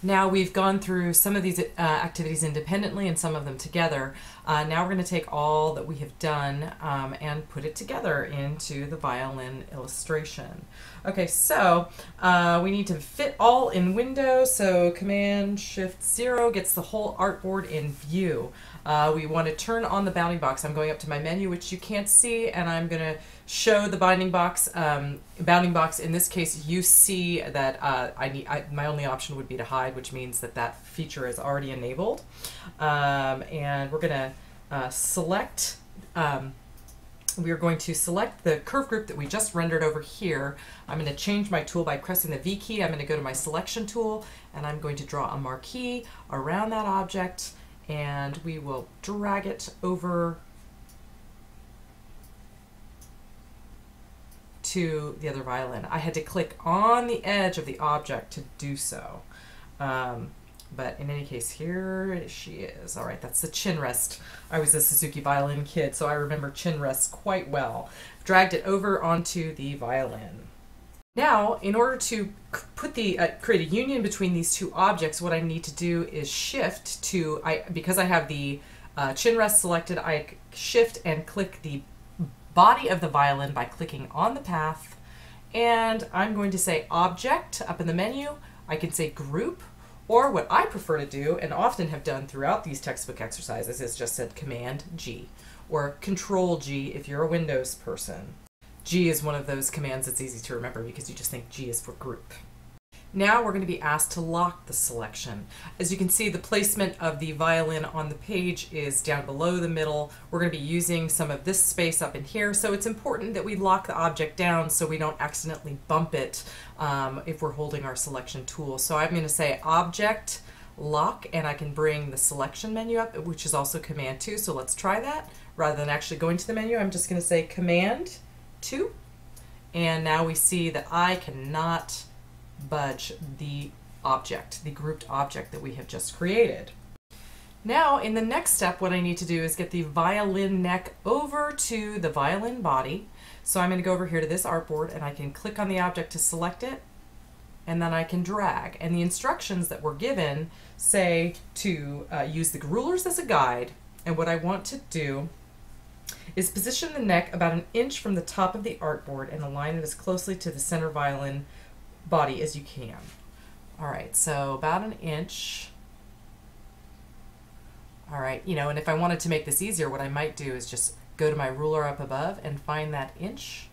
Now we've gone through some of these activities independently and some of them together. Now we're going to take all that we have done and put it together into the violin illustration. Okay, so we need to fit all in window, so Command-Shift-0 gets the whole artboard in view. We want to turn on the bounding box. I'm going up to my menu, which you can't see, and I'm going to show the bounding box. Bounding box, in this case, you see that my only option would be to hide, which means that that feature is already enabled. And we're going to select, we are going to select the curve group that we just rendered over here. I'm going to change my tool by pressing the V key. I'm going to go to my selection tool, and I'm going to draw a marquee around that object, and we will drag it over to the other violin. I had to click on the edge of the object to do so. But in any case, here she is. All right, that's the chin rest. I was a Suzuki violin kid, so I remember chin rests quite well. Dragged it over onto the violin. Now, in order to put the create a union between these two objects, what I need to do is shift to, because I have the chin rest selected, I shift and click the body of the violin by clicking on the path, and I'm going to say object up in the menu. I can say group, or what I prefer to do and often have done throughout these textbook exercises is just said Command G or Control G if you're a Windows person. G is one of those commands that's easy to remember because you just think G is for group. Now we're going to be asked to lock the selection. As you can see, the placement of the violin on the page is down below the middle. We're going to be using some of this space up in here, so it's important that we lock the object down so we don't accidentally bump it if we're holding our selection tool. So I'm going to say Object Lock, and I can bring the selection menu up, which is also Command 2, so let's try that. Rather than actually going to the menu, I'm just going to say Command 2, and now we see that I cannot budge the object, the grouped object that we have just created. Now in the next step, what I need to do is get the violin neck over to the violin body. So I'm going to go over here to this artboard, and I can click on the object to select it, and then I can drag. And the instructions that we're given say to use the rulers as a guide, and what I want to do is position the neck about 1 inch from the top of the artboard and align it as closely to the center violin body as you can. All right, so about 1 inch. All right, and if I wanted to make this easier, what I might do is just go to my ruler up above and find that inch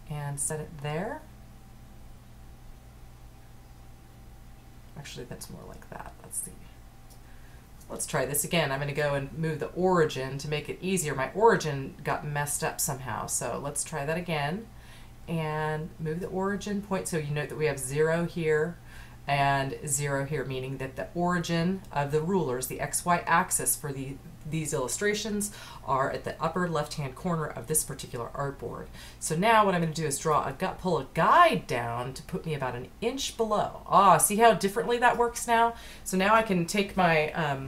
and set it there. Actually, that's more like that. Let's try this again. I'm going to go and move the origin to make it easier. My origin got messed up somehow, so let's try that again. And move the origin point, so you note that we have 0 here and 0 here, meaning that the origin of the rulers, the XY axis for these illustrations, are at the upper left-hand corner of this particular artboard. So now what I'm going to do is pull a guide down to put me about 1 inch below. See how differently that works now? So now I can take my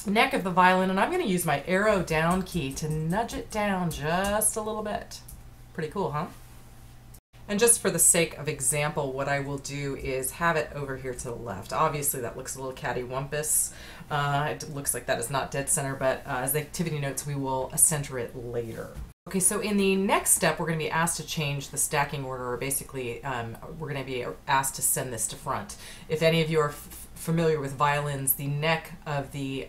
neck of the violin, and I'm going to use my arrow down key to nudge it down just a little bit. Pretty cool, huh? And just for the sake of example, what I will do is have it over here to the left. Obviously that looks a little cattywampus. It looks like that is not dead center, but as the activity notes, we will center it later. Okay, so in the next step, we're going to be asked to change the stacking order, or basically we're going to be asked to send this to front. If any of you are familiar with violins, the neck of the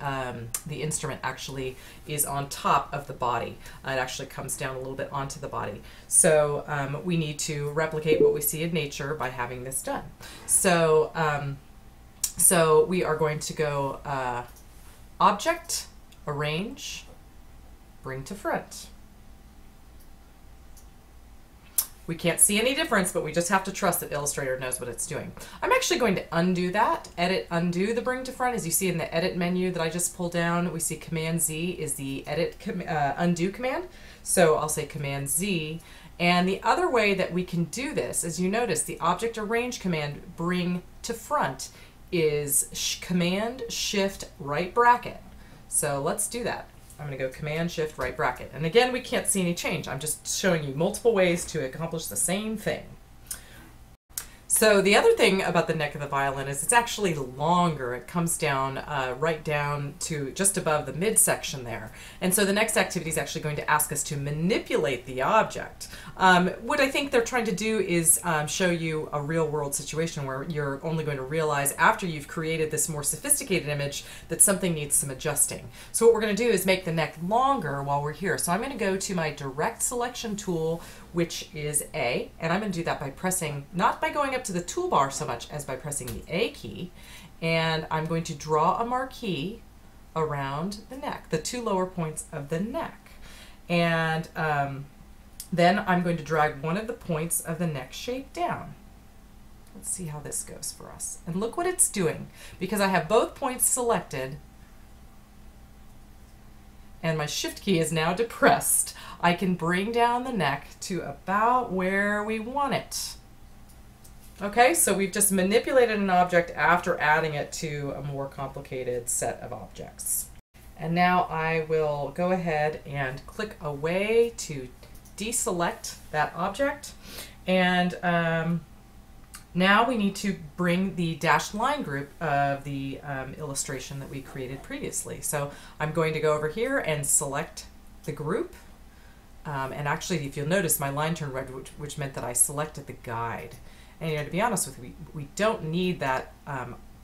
instrument actually is on top of the body. It actually comes down a little bit onto the body. So we need to replicate what we see in nature by having this done. So, so we are going to go Object, Arrange, Bring to Front. We can't see any difference, but we just have to trust that Illustrator knows what it's doing. I'm actually going to undo that, Edit, Undo the Bring to Front. As you see in the Edit menu that I just pulled down, we see Command Z is the Undo command. So I'll say Command Z. And the other way that we can do this, as you notice, the Object Arrange command, Bring to Front, is Command Shift right bracket. So let's do that. I'm going to go Command Shift right bracket. And again, we can't see any change. I'm just showing you multiple ways to accomplish the same thing. So the other thing about the neck of the violin is it's actually longer. It comes down right down to just above the midsection there. And so the next activity is actually going to ask us to manipulate the object. What I think they're trying to do is show you a real world situation where you're only going to realize after you've created this more sophisticated image that something needs some adjusting. So what we're going to do is make the neck longer while we're here. So I'm going to go to my direct selection tool, which is A, and I'm going to do that by pressing, not by going up to the toolbar so much as by pressing the A key, and I'm going to draw a marquee around the neck, the two lower points of the neck. And then I'm going to drag one of the points of the neck shape down. Let's see how this goes for us. And look what it's doing. Because I have both points selected and my shift key is now depressed, I can bring down the neck to about where we want it. Okay, so we've just manipulated an object after adding it to a more complicated set of objects. And now I will go ahead and click away to deselect that object. And now we need to bring the dashed line group of the illustration that we created previously. So I'm going to go over here and select the group. And actually, if you'll notice, my line turned red, which meant that I selected the guide. And to be honest with you, we don't need that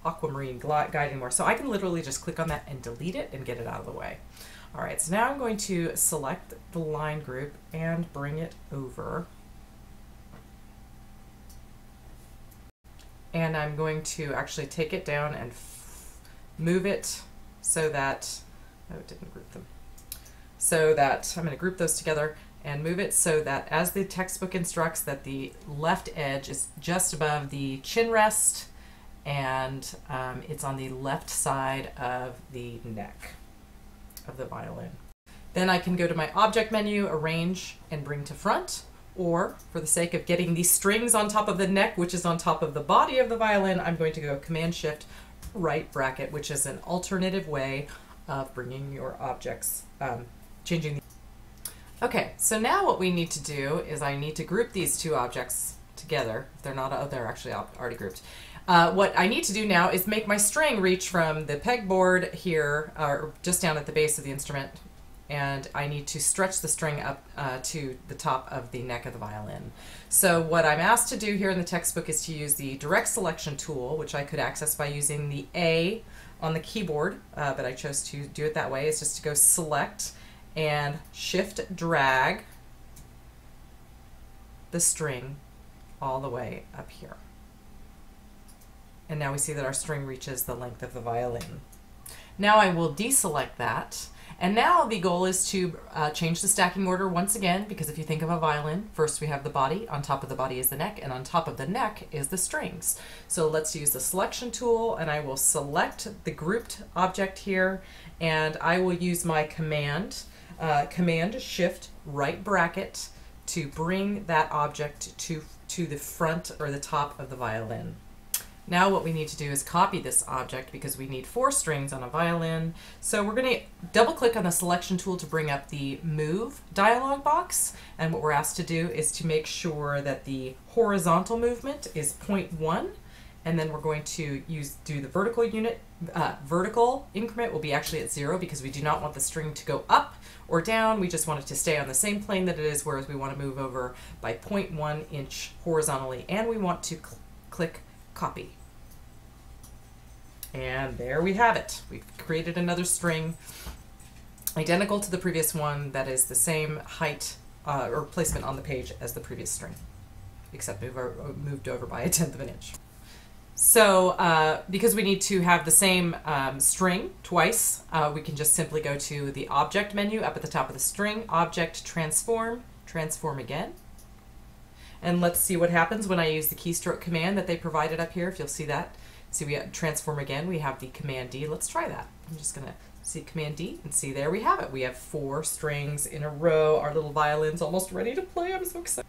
aquamarine guide anymore. So I can literally just click on that and delete it and get it out of the way. All right, so now I'm going to select the line group and bring it over. And I'm going to actually take it down and move it so that, oh, it didn't group them. So that I'm going to group those together and move it so that, as the textbook instructs, that the left edge is just above the chin rest and it's on the left side of the neck of the violin. Then I can go to my object menu, arrange, and bring to front. Or, for the sake of getting these strings on top of the neck, which is on top of the body of the violin, I'm going to go Command-Shift, right bracket, which is an alternative way of bringing your objects, changing the... Okay, so now what we need to do is I need to group these two objects together. They're not, oh, they're actually already grouped. What I need to do now is make my string reach from the pegboard here, or just down at the base of the instrument, and I need to stretch the string up to the top of the neck of the violin. So what I'm asked to do here in the textbook is to use the direct selection tool, which I could access by using the A on the keyboard, but I chose to do it that way. It's just to go select and shift drag the string all the way up here. And now we see that our string reaches the length of the violin. Now I will deselect that. And now the goal is to change the stacking order once again, because if you think of a violin, first we have the body, on top of the body is the neck, and on top of the neck is the strings. So let's use the selection tool, and I will select the grouped object here, and I will use my Command-Shift right bracket to bring that object to the front or the top of the violin. Now what we need to do is copy this object because we need 4 strings on a violin. So we're going to double click on the selection tool to bring up the move dialog box. And what we're asked to do is to make sure that the horizontal movement is 0.1. And then we're going to do the vertical vertical increment will be actually at 0 because we do not want the string to go up or down. We just want it to stay on the same plane that it is, whereas we want to move over by 0.1 inch horizontally. And we want to click copy. And there we have it. We've created another string identical to the previous one that is the same height or placement on the page as the previous string, except moved over by 1/10 of an inch. So because we need to have the same string twice, we can just simply go to the object menu up at the top of the string, object transform, transform again. And let's see what happens when I use the keystroke command that they provided up here. If you'll see that. See, we have transform again. We have the Command D. Let's try that. I'm just going to see Command D and see, there we have it. We have 4 strings in a row. Our little violin's almost ready to play. I'm so excited.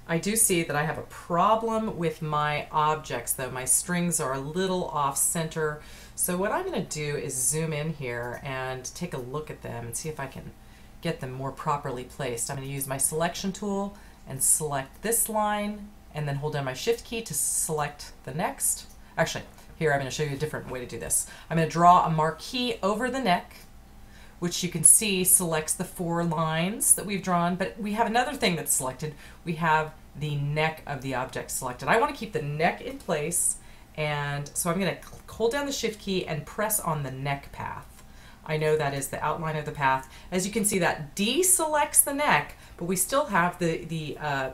I do see that I have a problem with my objects, though. My strings are a little off center. So what I'm going to do is zoom in here and take a look at them and see if I can get them more properly placed. I'm going to use my selection tool and select this line and then hold down my shift key to select the next. Actually, here I'm going to show you a different way to do this. I'm going to draw a marquee over the neck, which you can see selects the 4 lines that we've drawn, but we have another thing that's selected. We have the neck of the object selected. I want to keep the neck in place, and so I'm going to hold down the shift key and press on the neck path. I know that is the outline of the path. As you can see, that deselects the neck, but we still have the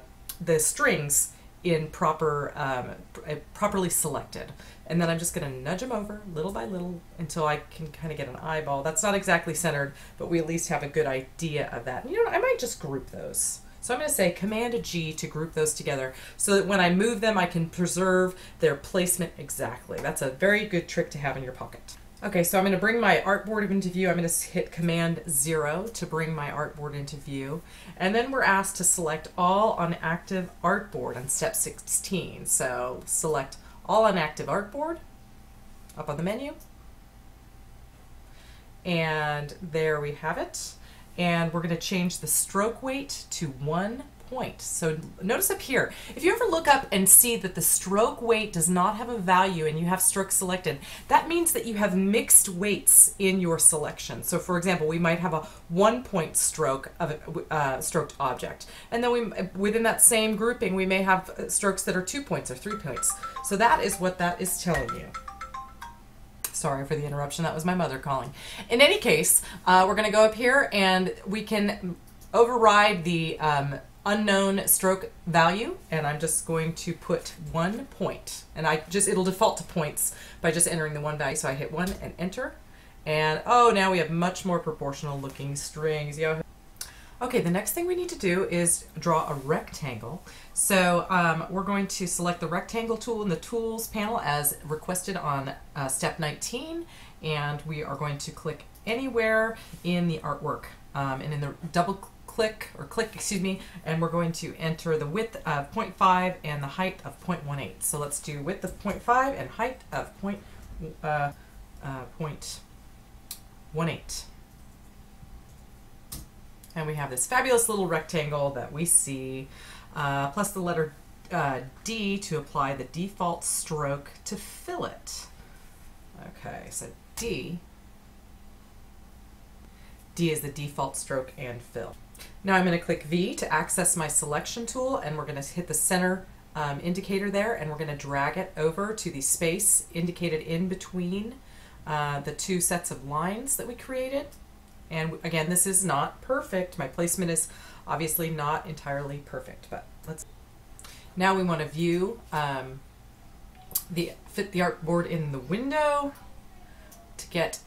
strings in properly selected. And then I'm just going to nudge them over little by little until I can kind of get an eyeball. That's not exactly centered, but we at least have a good idea of that. And you know what? I might just group those. So I'm going to say Command G to group those together so that when I move them, I can preserve their placement exactly. That's a very good trick to have in your pocket. Okay, so I'm going to bring my artboard into view. I'm going to hit Command 0 to bring my artboard into view. And then we're asked to select all on active artboard on step 16. So select all on active artboard up on the menu. And there we have it. And we're going to change the stroke weight to 1 point. So notice up here, if you ever look up and see that the stroke weight does not have a value and you have strokes selected, that means that you have mixed weights in your selection. So for example, we might have a 1 point stroke of a stroked object. And then within that same grouping, we may have strokes that are 2 points or 3 points. So that is what that is telling you. Sorry for the interruption. That was my mother calling. In any case, we're going to go up here and we can override the unknown stroke value, and I'm just going to put 1 point, and it'll default to points by just entering the 1 value. So I hit 1 and enter, and oh, now we have much more proportional looking strings. Okay, the next thing we need to do is draw a rectangle. So we're going to select the rectangle tool in the tools panel as requested on step 19, and we are going to click anywhere in the artwork, and in the click, and we're going to enter the width of 0.5 and the height of 0.18. So let's do width of 0.5 and height of 0.18. And we have this fabulous little rectangle that we see, plus the letter D to apply the default stroke to fill it. Okay, so D is the default stroke and fill. Now I'm going to click V to access my selection tool, and we're going to hit the center indicator there, and we're going to drag it over to the space indicated in between the 2 sets of lines that we created. And again, this is not perfect. My placement is obviously not entirely perfect, but now we want to view fit the artboard in the window to get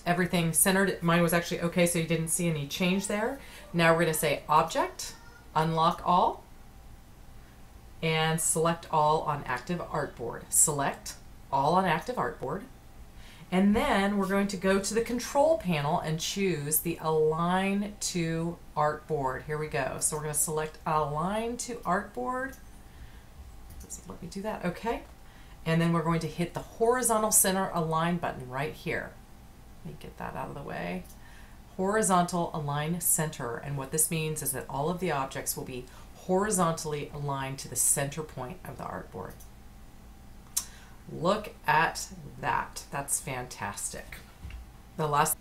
everything centered. Mine was actually okay, so you didn't see any change there. Now we're going to say Object, Unlock All, and select All on Active Artboard. Select All on Active Artboard. And then we're going to go to the control panel and choose the Align to Artboard. Here we go. So we're going to select Align to Artboard. Let me do that. Okay. And then we're going to hit the horizontal center align button right here. Let me get that out of the way. Horizontal align center. And what this means is that all of the objects will be horizontally aligned to the center point of the artboard. Look at that. That's fantastic. The last